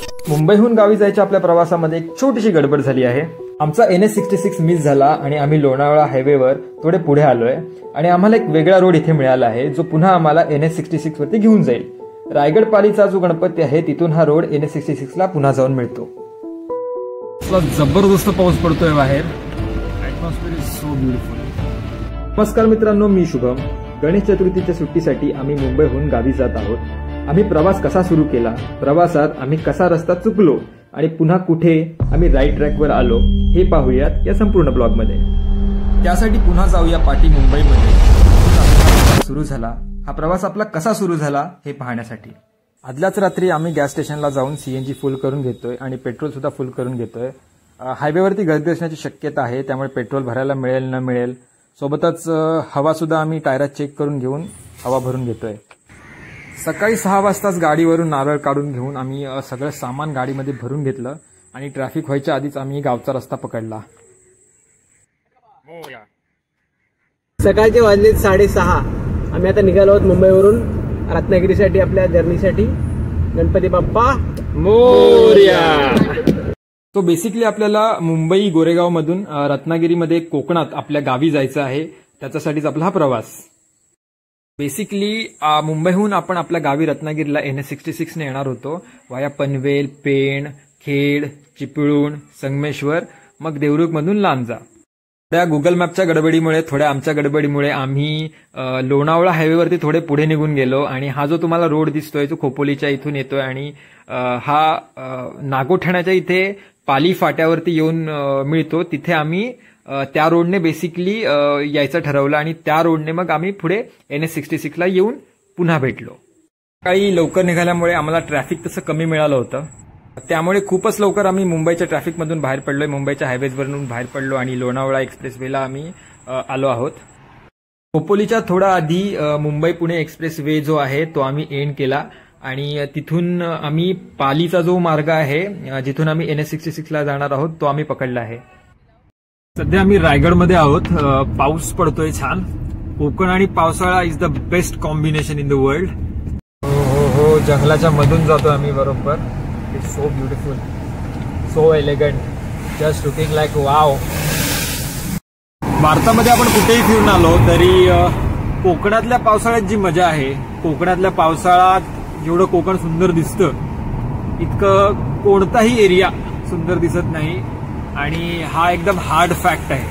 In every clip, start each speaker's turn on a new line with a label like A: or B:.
A: मुंबईहून गावी जायच्या आपल्या प्रवासामध्ये एक छोटीशी गडबड झाली आहे। आमचा NH66 मिस झाला आणि आम्ही लोणावळा हायवेवर थोडे पुढे आलोय आणि आम्हाला एक वेगळा रोड इथे मिळाला आहे जो पुन्हा आम्हाला NH66 वरती घेऊन जाईल। रायगड पालीचा जो गणपती आहे तिथून हा रोड NH66 ला पुन्हा जाऊन मिळतो। जबरदस्त पाऊस पडतोय बाहेर, ॲटमॉस्फिअर इज सो ब्युटिफुल। नमस्कार मित्रांनो, मी शुभम। गणेश चतुर्थीच्या सुट्टीसाठी आम्ही मुंबईहून गावी जात आहोत। आम्ही प्रवास कसा सुरू केला, प्रवासात आम्ही कसा रस्ता चुकलो आणि पुन्हा कुठे आम्ही राईट ट्रॅकवर आलो हे पाहूयात या संपूर्ण ब्लॉगमध्ये। त्यासाठी पुन्हा जाऊया पाटी मुंबईमध्ये। सुरू झाला हा प्रवास आपला कसा सुरू झाला हे पाहण्यासाठी। आदल्याच रात्री आम्ही गॅस स्टेशनला जाऊन CNG फुल करून घेतोय आणि पेट्रोल सुद्धा फुल करून घेतोय। हायवेवरती गर्दी असण्याची शक्यता आहे, त्यामुळे पेट्रोल भरायला मिळेल न मिळेल, सोबतच हवा सुद्धा आम्ही टायरात चेक करून घेऊन हवा भरून घेतोय। सकाळी 6 वाजताच गाडीवरून नारळ काढून घेऊन आम्ही सगळं सामान गाडीमध्ये भरून घेतलं आणि ट्रॅफिक व्हायच्या आधीच आम्ही गावचा रस्ता पकडला।
B: सकाळचे वाजले 6:30। आम्ही आता निघालो आहोत मुंबईवरून रत्नागिरीसाठी, आपल्या जर्नीसाठी। गणपती बाप्पा मोरया।
A: तो बेसिकली आपल्याला मुंबई गोरेगाव मधून रत्नागिरीमध्ये कोकणात आपल्या गावी जायचं आहे, त्याच्यासाठीच आपला हा प्रवास। बेसिकली मुंबईहून आपण आपल्या गावी रत्नागिरीला NH66 ने येणार होतो, वाया पनवेल, पेण, खेड, चिपळूण, संगमेश्वर, मग देवरुख मधून लांजा। त्या गुगल मॅपच्या गडबडीमुळे, थोड्या आमच्या गडबडीमुळे आम्ही लोणावळा हायवेवरती थोडे पुढे निघून गेलो आणि हा जो तुम्हाला रोड दिसतोय जो खोपोलीच्या इथून येतोय आणि हा नागोठण्याच्या इथे पाली फाट्यावरती येऊन मिळतो, तिथे आम्ही त्या रोडने बेसिकली यायचं ठरवलं आणि त्या रोडने मग आम्ही पुढे NH66 ला येऊन पुन्हा भेटलो। सकाळी लवकर निघाल्यामुळे आम्हाला ट्रॅफिक तसं कमी मिळालं होतं, त्यामुळे खूपच लवकर आम्ही मुंबईच्या ट्रॅफिकमधून बाहेर पडलोय, मुंबईच्या हायवेजवरून बाहेर पडलो आणि लोणावळा एक्सप्रेसवेला आम्ही आलो आहोत। खोपोलीच्या थोडा आधी मुंबई पुणे एक्सप्रेस वे जो आहे तो आम्ही एंड केला आणि तिथून आम्ही पालीचा जो मार्ग आहे जिथून आम्ही NH66 ला जाणार आहोत तो आम्ही पकडला आहे। सध्या आम्ही रायगडमध्ये आहोत, पाऊस पडतोय छान। कोकण आणि पावसाळा is the best combination in the world. हो, जंगलाच्या मधून जातो आम्ही बरोबर। It's so beautiful, so elegant, just looking like wow. भारतामध्ये आपण कुठेही फिरून आलो तरी कोकणातल्या पावसाळ्यात जी मजा आहे, कोकणातल्या पावसाळ्यात जेवढं कोकण सुंदर दिसतं इतकं कोणताही एरिया सुंदर दिसत नाही आणि हा एकदम हार्ड फॅक्ट आहे।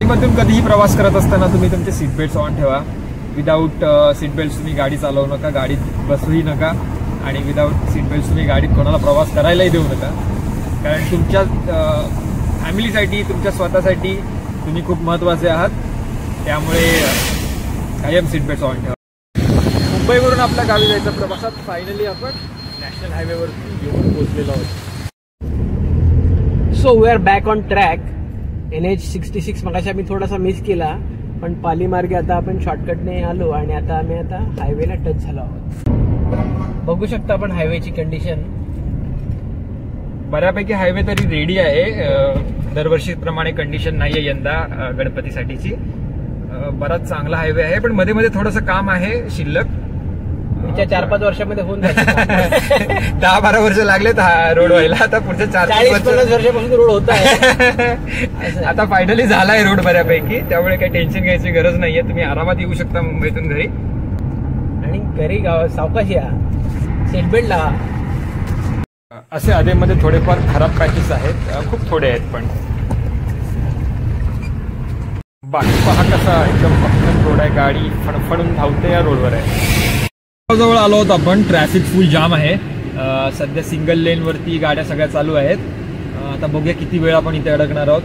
A: मधून कधीही प्रवास करत असताना तुम्ही तुमचे सीट बेल्ट ऑन ठेवा। विदाऊट सीट बेल्ट तुम्ही गाडी चालवू नका, गाडीत बसूही नका आणि विदाऊट सीट बेल्ट तुम्ही गाडीत कोणाला प्रवास करायलाही देऊ नका, कारण तुमच्या फॅमिलीसाठी, तुमच्या स्वतःसाठी तुम्ही खूप महत्वाचे आहात, त्यामुळे कायम सीट बेल्ट ऑन ठेवा। मुंबईवरून आपल्या गावी जायच्या प्रवासात फायनली आपण नॅशनल हायवेवरती येऊन पोहोचलेलो आहोत।
B: So we are back on track. NH66 मगाशी आम्ही थोडासा मिस केला, पण पाली मार्गे आता आपण शॉर्टकटने आलो आणि आता आम्ही हायवेला टच झालो आहोत। बघू शकता आपण हायवेची कंडिशन।
A: बऱ्यापैकी हायवे तरी रेडी आहे, दरवर्षीप्रमाणे कंडिशन नाहीये यंदा गणपतीसाठीची। बराच चांगला हायवे आहे, पण मध्ये मध्ये थोडंसं काम आहे शिल्लक।
B: 4-5 वर्षामध्ये होऊन जाईल।
A: 10-12 वर्ष लागलेत हा रोड व्हायला, आता पुढच्या
B: 40-50 वर्षापासून रोड होत आहे।
A: आता फायनली झालाय रोड बऱ्यापैकी, त्यामुळे काही टेन्शन घ्यायची गरज नाहीये। तुम्ही आरामात येऊ शकता मुंबईतून घरी,
B: आणि घरी गावात सावकाश या, सीट बेल्ट लावा।
A: असे आधेमध्ये थोडेफार खराब पॅचेस आहेत, खूप थोडे आहेत, पण बाकी पहा कसा एकदम पक्कन रोड आहे, गाडी फडफडून धावते या रोडवर आहे। जवळ आलो आहोत आपण, ट्रॅफिक फुल जाम आहे सध्या, सिंगल लेन वरती गाड्या सगळ्या चालू आहेत। आता बघूया किती वेळ आपण इथे अडकणार आहोत।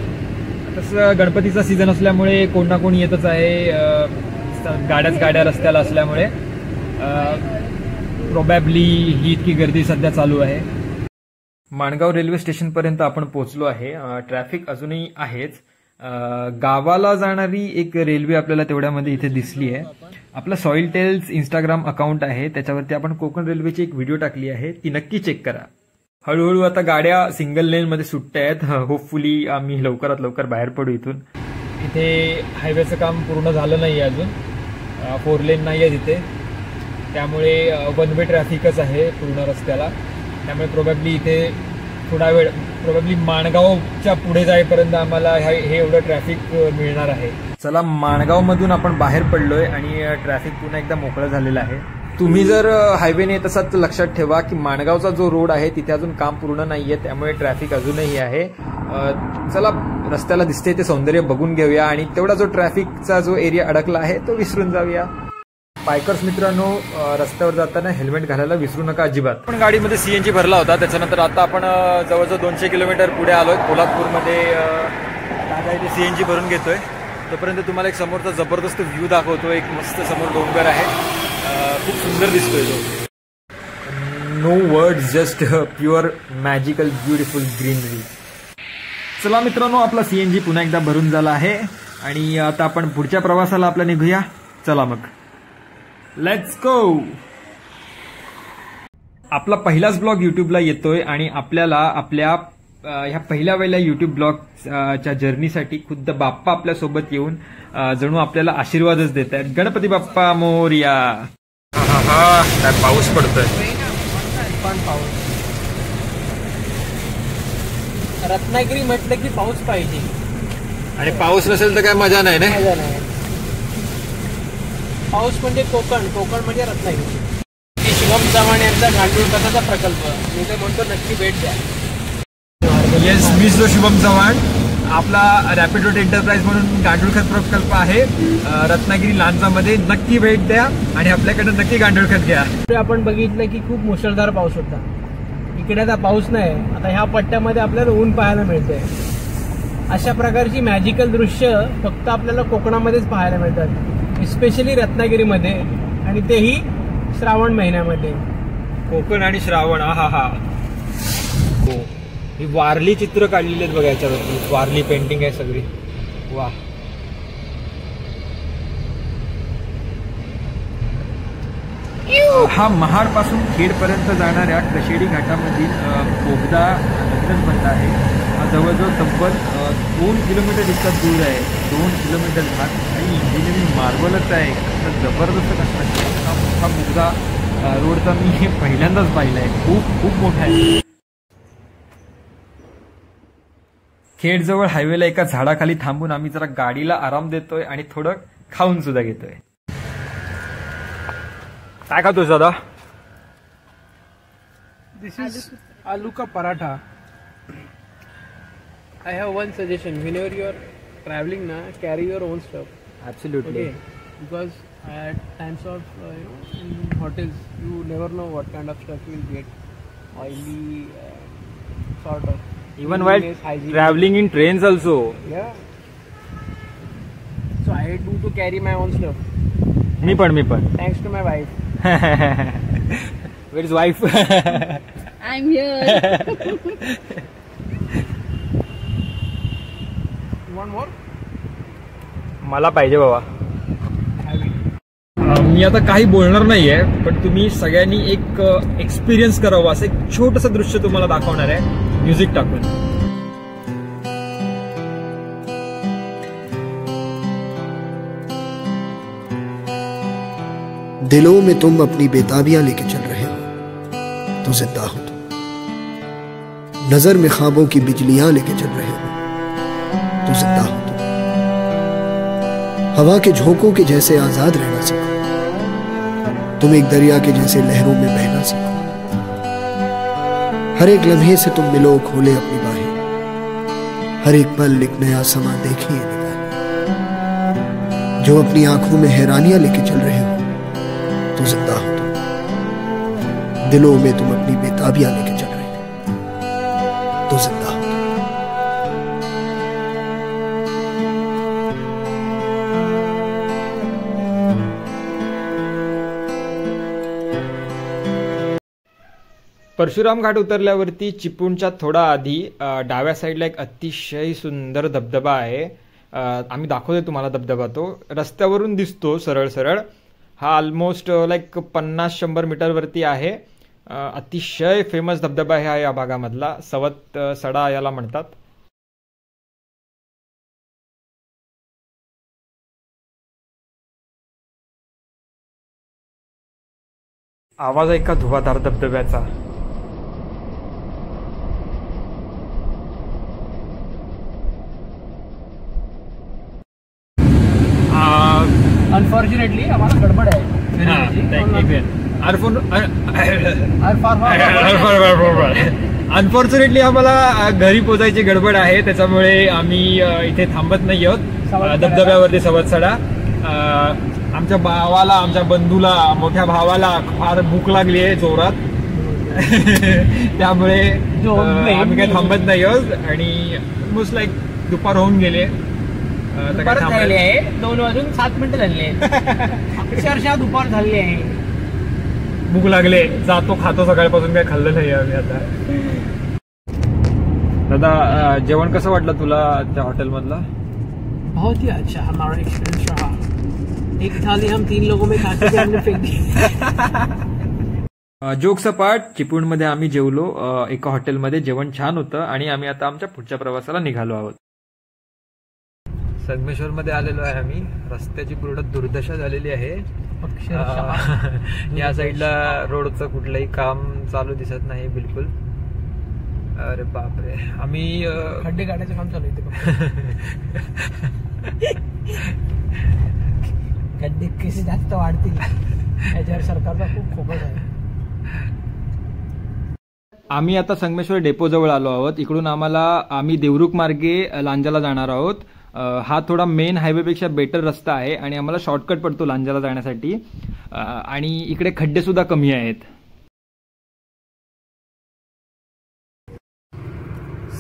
A: तसं गणपतीचा सीझन असल्यामुळे कोण ना कोण येतच आहे, गाड्या रस्त्याला असल्यामुळे प्रोबॅबली ही इतकी गर्दी सध्या चालू आहे। माणगाव रेल्वे स्टेशन पर्यंत आपण पोहोचलो आहे, ट्रॅफिक अजूनही आहेच। गावाला जाणारी एक रेल्वे आपल्याला तेवढ्यामध्ये इथे दिसली आहे। आपला सॉइल टेल्स इंस्टाग्राम अकाउंट आहे, त्याच्यावरती आपण कोकण रेल्वेची एक व्हिडिओ टाकली आहे, ती नक्की चेक करा। हळूहळू आता गाड्या सिंगल लेन मध्ये सुटत आहेत, होपफुली आम्ही लवकरात लवकर बाहेर पडू इथून। इथे हायवेचं काम पूर्ण झालं नाही अजून, 4 लेन नाही आहे तिथे, त्यामुळे वन वे ट्रॅफिकच आहे पूर्ण रस्त्याला। त्यामुळे प्रोबॅबली इथे थोडा वेळ प्रोबॅबली माणगावच्या पुढे जाईपर्यंत आम्हाला हे एवढं ट्रॅफिक मिळणार आहे. चला, माणगावमधून आपण बाहेर पडलोय आणि ट्रॅफिक पुन्हा एकदा मोकळं झालेलं आहे. तुम्ही जर हायवेने येत असाल तर लक्षात ठेवा की माणगावचा जो रोड आहे तिथे अजून काम पूर्ण नाहीये, त्यामुळे ट्रॅफिक अजूनही आहे. चला, रस्त्याला दिसते ते सौंदर्य बघून घेऊया आणि तेवढा जो ट्रॅफिकचा जो एरिया अडकला आहे तो विसरून जाऊया. बायकर्स मित्रांनो, रस्त्यावर जाताना हेल्मेट घालायला विसरू नका अजिबात. आपण गाडीमध्ये सीएनजी भरला होता, त्याच्यानंतर आता आपण जवळजवळ 200 किलोमीटर पुढे आलोय. कोल्हापूरमध्ये इथे सीएनजी भरून घेतोय. तोपर्यंत तुम्हाला एक समोरचा जबरदस्त व्ह्यू दाखवतो. एक मस्त समोर डोंगर आहे, खूप सुंदर दिसतोय तो. No words, just pure magical beautiful greenery. चला मित्रांनो, आपला सीएनजी पुन्हा एकदा भरून झाला आहे आणि आता आपण पुढच्या प्रवासाला आपला निघूया. चला मग, लेट्स गो. आपला पहिलाच ब्लॉग युट्यूबला येतोय आणि आपल्याला आपल्या ह्या पहिल्या वेळेला युट्यूब ब्लॉगच्या जर्नीसाठी खुद्द बाप्पा आपल्या सोबत येऊन जणू आपल्याला आशीर्वादच देत आहेत. गणपती बाप्पा मोरया. काय पाऊस पडतोय.
B: रत्नागिरी म्हटलं की पाऊस पाहिजे
A: आणि पाऊस नसेल तर काय मजा नाही ना.
B: पाऊस म्हणजे कोकण, कोकण म्हणजे रत्नागिरी. शुभम चव्हाण यांचा गांडूळ खताचा प्रकल्प, मी तर म्हणतो नक्की भेट द्या.
A: येस, मीच जो शुभम चव्हाण. आपला रॅपिड रोड एंटरप्राइज म्हणून गांडूळ खत प्रकल्प आहे रत्नागिरी लांजामध्ये. नक्की भेट द्या आणि आपल्याकडे नक्की गांडूळ खत घ्या.
B: आपण बघितलं की खूप मुसळधार पाऊस होता. इकडे आता पाऊस नाही, आता ह्या पट्ट्यामध्ये आपल्याला ऊन पाहायला मिळतंय. अशा प्रकारची मॅजिकल दृश्य फक्त आपल्याला कोकणामध्येच पाहायला मिळतात, स्पेशली रत्नागिरीमध्ये, आणि तेही श्रावण महिन्यामध्ये.
A: कोकण आणि श्रावण, हा. हो, ही वारली चित्र काढलेली आहेत बघा याच्यावरती. वारली पेंटिंग आहे सगळी. वा. हा महाडपासून खेडपर्यंत जाणाऱ्या कशेडी घाटामधील बोगदा नुकताच बनला आहे. हा जवळजवळ तब्बल 2 किलोमीटर इतका दूर आहे. 2 किलोमीटर भाग आणि इंजिनिअरिंग मार्बलच आहे. जबरदस्त कष्टाची हा मोठा बोगदा रोडचा मी पहिल्यांदाच पाहिला आहे. खूप खूप मोठा आहे. खेडजवळ हायवेला एका झाडाखाली थांबून आम्ही जरा गाडीला आराम देतोय आणि थोडं खाऊन सुद्धा घेतोय. काय खातोस दादा?
B: दिस इज आलू का paratha. I have one suggestion. Whenever you are travelling ना, carry your own stuff.
A: Absolutely.
B: Because at times of in hotels you never know what kind of stuff you will get. Oily sort of.
A: Even while traveling in trains also.
B: Yeah. So I do to carry my own stuff.
A: मी पण.
B: Thanks to my wife.
A: Where is wife?
C: I'm here.
B: You want more?
A: मला पाहिजे बाबा. मी आता काही बोलणार नाहीये, पण तुम्ही सगळ्यांनी एक एक्सपिरियन्स करावा असं एक छोटंसं दृश्य तुम्हाला दाखवणार आहे म्युझिक टाकून.
D: दिलों में तुम अपनी बेताबियां लेके चल रहे हो तो जिंदा हो तुम. नजर में ख्वाबों की बिजलियां लेके चल रहे हो तो जिंदा हो तुम. हवा के झोंकों के जैसे आजाद रहना सीखो. तुम एक दरिया के जैसे लहरों में बहना सीखो. हर एक लम्हे से तुम मिलो, खोले अपनी बाहें. हर एक पल एक नया समा देखिए निगाहें. जो अपनी आंखों में हैरानियां लेके चल रहे हो तो जिंदा हो तुम. दिलों में तुम अपनी बेताबियां लेके चल रहे हो तो जिंदा हो.
A: परशुराम घाट उतरल्यावरती चिपळूणच्या थोडा आधी डाव्या साईडला एक अतिशय सुंदर धबधबा आहे. आम्ही दाखवतोय तुम्हाला धबधबा. तो रस्त्यावरून दिसतो सरळ सरळ. हा ऑलमोस्ट लाईक 50-100 मीटरवरती आहे. अतिशय फेमस धबधबा आहे हा या भागामधला. सवत सडा याला म्हणतात. आवाज ऐका धुवाधार धबधब्याचा.
B: अनफॉर्च्युनेटली आम्हाला गडबड आहे.
A: अनफॉर्च्युनेटली आम्हाला घरी पोचायची गडबड आहे, त्याच्यामुळे आम्ही इथे थांबत नाही आहोत धबधब्यावरती सवत्सडा. आमच्या भावाला, आमच्या बंधूला, मोठ्या भावाला फार भूक लागली आहे जोरात. त्यामुळे आम्ही काही थांबत नाही आहोत आणि ऑलमोस्ट लाईक दुपार होऊन गेले.
B: 2:07 झाले. अक्षरशः दुपार झाली आहे.
A: भूक लागले, जातो खातो. सकाळपासून काही खाल्लं नाही आम्ही आता. दादा, जेवण कसं वाटलं तुला त्या हॉटेलमधला?
B: बहुत ही अच्छा हमारा एक्सपीरियंस रहा. एक थाली हम 3 लोगों में खाते थे, हमने फेंक दी.
A: जोक सपाट, चिपळूणमध्ये आम्ही जेवलो एका हॉटेलमध्ये. जेवण छान होतं आणि आम्ही आता आमच्या पुढच्या प्रवासाला निघालो आहोत. संगमेश्वरमध्ये आलेलो आहे आम्ही. रस्त्याची पूर्ण दुर्दशा झालेली आहे. या साईडला रोडचं कुठलंही काम चालू दिसत नाही बिलकुल. अरे बापरे. आम्ही
B: खड्डे काढायचं काम चालू आहे. खड्डे कसे जास्त वाढतील याच्यावर सरकारचा खूप फोकस आहे.
A: आम्ही आता संगमेश्वर डेपो जवळ आलो आहोत. इकडून आम्ही देवरुख मार्गे लांजाला जाणार आहोत. हा थोडा मेन हायवेपेक्षा बेटर रस्ता आहे आणि आम्हाला शॉर्टकट पडतो लांजाला जाण्यासाठी. आणि इकडे खड्डे सुद्धा कमी आहेत.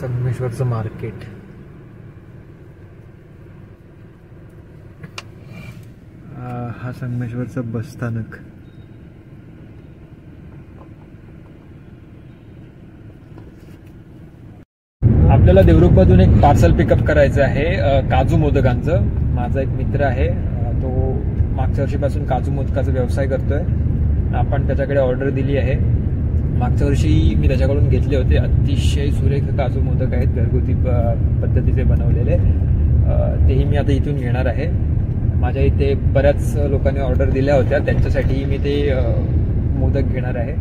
A: संगमेश्वरचं मार्केट. हा संगमेश्वरचं बस स्थानक. आपल्याला देवरुखमधून एक पार्सल पिकअप करायचं आहे काजू मोदकांचं. माझा एक मित्र आहे, तो मागच्या वर्षीपासून काजू मोदकाचा व्यवसाय करतोय. आपण त्याच्याकडे ऑर्डर दिली आहे. मागच्या वर्षी मी त्याच्याकडून घेतले होते. अतिशय सुरेख काजू मोदक आहेत, घरगुती पद्धतीचे बनवलेले. तेही मी आता इथून घेणार आहे. माझ्या इथे बऱ्याच लोकांनी ऑर्डर दिल्या होत्या, त्यांच्यासाठी मी ते मोदक घेणार आहे.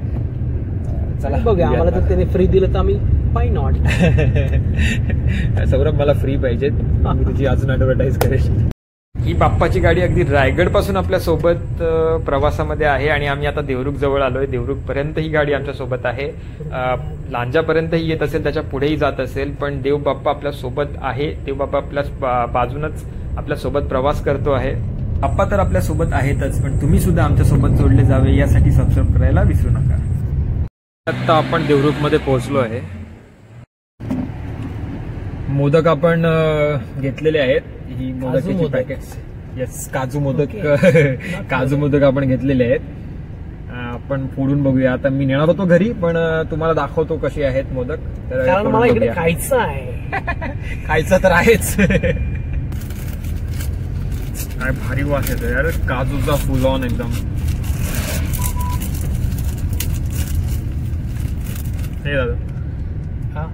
A: चला
B: बघूया. आम्हाला जर त्याने फ्री दिलं तर आम्ही वाय नॉट.
A: सौरभ, मला फ्री पाहिजे. मी तुझी अजून ऍडव्हर्टाईज करेन. ही बाप्पाची गाडी अगदी रायगड पासून आपल्या सोबत प्रवासामध्ये आहे आणि आम्ही आता देवरुख जवळ आलोय. देवरुख पर्यंत ही गाडी आमच्या सोबत आहे. लांजापर्यंतही येत असेल, त्याच्या पुढेही जात असेल, पण देव बाप्पा आपल्या सोबत आहे. देव बाप्पा आपल्या बाजूनच आपल्या सोबत प्रवास करतो आहे. बाप्पा तर आपल्या सोबत आहेतच, पण तुम्ही सुद्धा आमच्या सोबत जोडले जावे यासाठी सबस्क्राईब करायला विसरू नका. आता आपण देवरुख मध्ये पोहोचलो आहे. मोदक आपण घेतलेले आहेत. ही मोदकाची पॅकेट्स. येस, काजू मोदक. काजू मोदक आपण घेतलेले आहेत. आपण फोडून बघूया. आता मी नेणार होतो घरी, पण तुम्हाला दाखवतो कसे आहेत मोदक.
B: तर मला इकडे खायचं आहे.
A: खायचं तर आहेच. काय भारी वास येतो यार काजूचा, फुल ऑन एकदम. हे दादा,
B: हा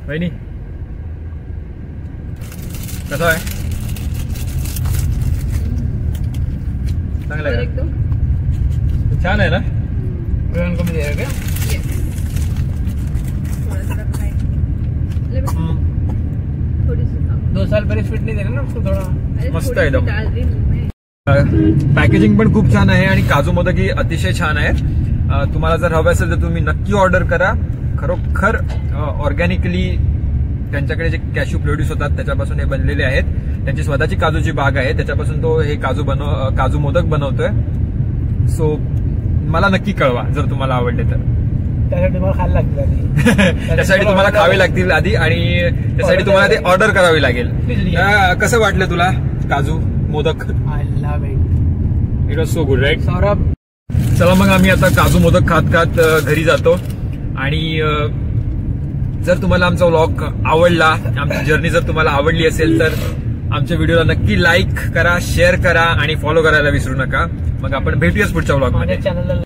A: वहिनी कसं आहे? चांगलं आहे का? छान आहे ना?
B: कमी द्यायला का? दो साल पहले स्वीट नहीं देना ना उसको थोड़ा.
A: मस्त आहे एकदम. पॅकेजिंग पण खूप छान आहे आणि काजू मोदक ही अतिशय छान आहे. तुम्हाला जर हवं असेल तर तुम्ही नक्की ऑर्डर करा. खरोखर ऑर्गॅनिकली त्यांच्याकडे जे कॅश्यू प्रोड्यूस होतात त्याच्यापासून हे बनलेले आहेत. त्यांची स्वतःची काजूची बाग आहे, त्याच्यापासून तो हे काजू मोदक बनवतोय. सो मला नक्की कळवा जर तुम्हाला आवडले तर.
B: त्यासाठी तुम्हाला खायला लागतील आधी.
A: त्यासाठी तुम्हाला खावे लागतील आधी आणि त्यासाठी तुम्हाला ते ऑर्डर करावी लागेल. कसं वाटलं तुला काजू मोदक?
B: I love it.
A: It was so good, right
B: Saurabh?
A: चला मग आम्ही आता काजू मोदक खात खात घरी जातो. आणि जर तुम्हाला आमचा व्लॉग आवडला, आमची जर्नी जर तुम्हाला आवडली असेल तर आमच्या व्हिडिओला नक्की लाईक करा, शेअर करा आणि फॉलो करायला विसरू नका. मग आपण भेटूयाच पुढच्या व्लॉग मध्ये.
B: चॅनलला